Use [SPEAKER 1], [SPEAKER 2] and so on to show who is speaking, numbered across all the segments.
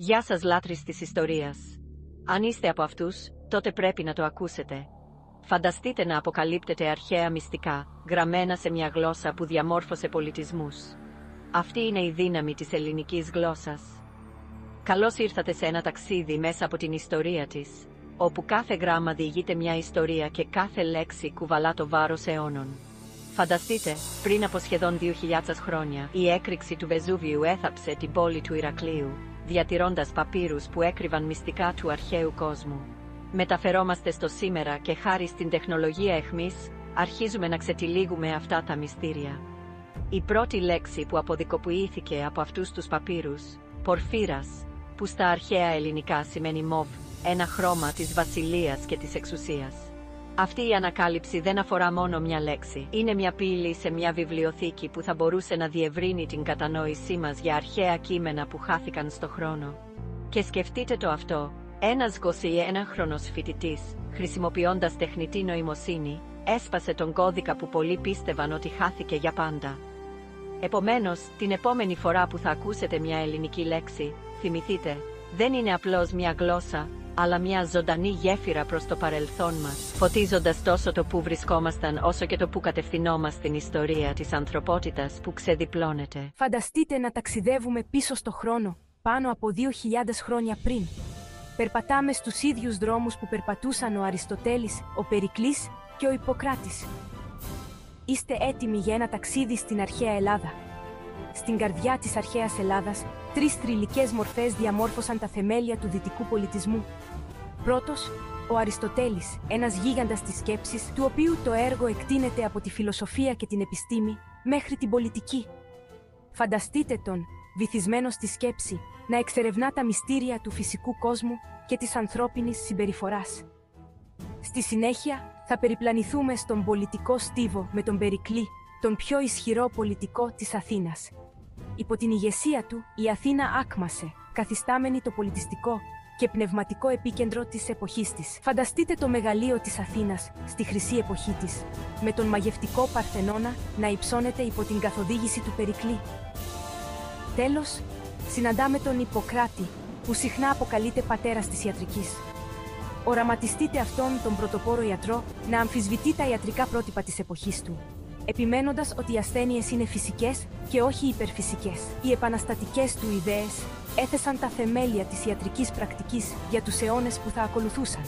[SPEAKER 1] Γεια σας λάτρεις της ιστορίας. Αν είστε από αυτούς, τότε πρέπει να το ακούσετε. Φανταστείτε να αποκαλύπτετε αρχαία μυστικά, γραμμένα σε μια γλώσσα που διαμόρφωσε πολιτισμούς. Αυτή είναι η δύναμη της ελληνικής γλώσσας. Καλώς ήρθατε σε ένα ταξίδι μέσα από την ιστορία της, όπου κάθε γράμμα διηγείται μια ιστορία και κάθε λέξη κουβαλά το βάρος αιώνων. Φανταστείτε, πριν από σχεδόν 2.000 χρόνια, η έκρηξη του Βεζούβιου έθαψε την πόλη του Ηρακλείου, διατηρώντας παπύρους που έκρυβαν μυστικά του αρχαίου κόσμου. Μεταφερόμαστε στο σήμερα και χάρη στην τεχνολογία εχμής, αρχίζουμε να ξετυλίγουμε αυτά τα μυστήρια. Η πρώτη λέξη που αποδικοποιήθηκε από αυτούς τους παπύρους, πορφύρας, που στα αρχαία ελληνικά σημαίνει μοβ, ένα χρώμα της βασιλείας και της εξουσίας. Αυτή η ανακάλυψη δεν αφορά μόνο μια λέξη. Είναι μια πύλη σε μια βιβλιοθήκη που θα μπορούσε να διευρύνει την κατανόησή μας για αρχαία κείμενα που χάθηκαν στο χρόνο. Και σκεφτείτε το αυτό, ένας 21χρονος φοιτητής, χρησιμοποιώντας τεχνητή νοημοσύνη, έσπασε τον κώδικα που πολλοί πίστευαν ότι χάθηκε για πάντα. Επομένως, την επόμενη φορά που θα ακούσετε μια ελληνική λέξη, θυμηθείτε, δεν είναι απλώς μια γλώσσα, αλλά μια ζωντανή γέφυρα προς το παρελθόν μας, φωτίζοντας τόσο το που βρισκόμασταν όσο και το που κατευθυνόμαστε στην ιστορία της ανθρωπότητας που ξεδιπλώνεται.
[SPEAKER 2] Φανταστείτε να ταξιδεύουμε πίσω στο χρόνο, πάνω από 2.000 χρόνια πριν. Περπατάμε στους ίδιους δρόμους που περπατούσαν ο Αριστοτέλης, ο Περικλής και ο Ιπποκράτης. Είστε έτοιμοι για ένα ταξίδι στην αρχαία Ελλάδα. Στην καρδιά της αρχαίας Ελλάδας, 3 θρυλικές μορφές διαμόρφωσαν τα θεμέλια του δυτικού πολιτισμού. Πρώτος, ο Αριστοτέλης, ένας γίγαντας της σκέψης, του οποίου το έργο εκτείνεται από τη φιλοσοφία και την επιστήμη μέχρι την πολιτική. Φανταστείτε τον, βυθισμένο στη σκέψη, να εξερευνά τα μυστήρια του φυσικού κόσμου και της ανθρώπινης συμπεριφοράς. Στη συνέχεια, θα περιπλανηθούμε στον πολιτικό στίβο με τον Περικλή, τον πιο ισχυρό πολιτικό της Αθήνας. Υπό την ηγεσία του, η Αθήνα άκμασε, καθιστάμενη το πολιτιστικό και πνευματικό επίκεντρο της εποχής της. Φανταστείτε το μεγαλείο της Αθήνας, στη χρυσή εποχή της, με τον μαγευτικό Παρθενώνα να υψώνεται υπό την καθοδήγηση του Περικλή. Τέλος, συναντάμε τον Ιπποκράτη, που συχνά αποκαλείται πατέρας της ιατρικής. Οραματιστείτε αυτόν τον πρωτοπόρο ιατρό να αμφισβητεί τα ιατρικά πρότυπα της εποχής του, επιμένοντας ότι οι ασθένειες είναι φυσικές και όχι υπερφυσικές. Οι επαναστατικές του ιδέες έθεσαν τα θεμέλια της ιατρικής πρακτικής για τους αιώνες που θα ακολουθούσαν.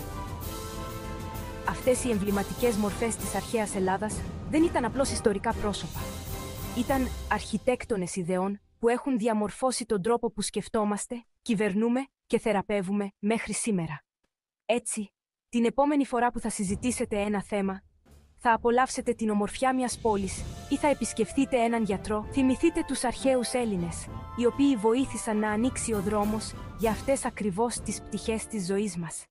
[SPEAKER 2] Αυτές οι εμβληματικές μορφές της αρχαίας Ελλάδας δεν ήταν απλώς ιστορικά πρόσωπα. Ήταν αρχιτέκτονες ιδεών που έχουν διαμορφώσει τον τρόπο που σκεφτόμαστε, κυβερνούμε και θεραπεύουμε μέχρι σήμερα. Έτσι, την επόμενη φορά που θα συζητήσετε ένα θέμα, θα απολαύσετε την ομορφιά μιας πόλης ή θα επισκεφθείτε έναν γιατρό, θυμηθείτε τους αρχαίους Έλληνες, οι οποίοι βοήθησαν να ανοίξει ο δρόμος για αυτές ακριβώς τις πτυχές της ζωής μας.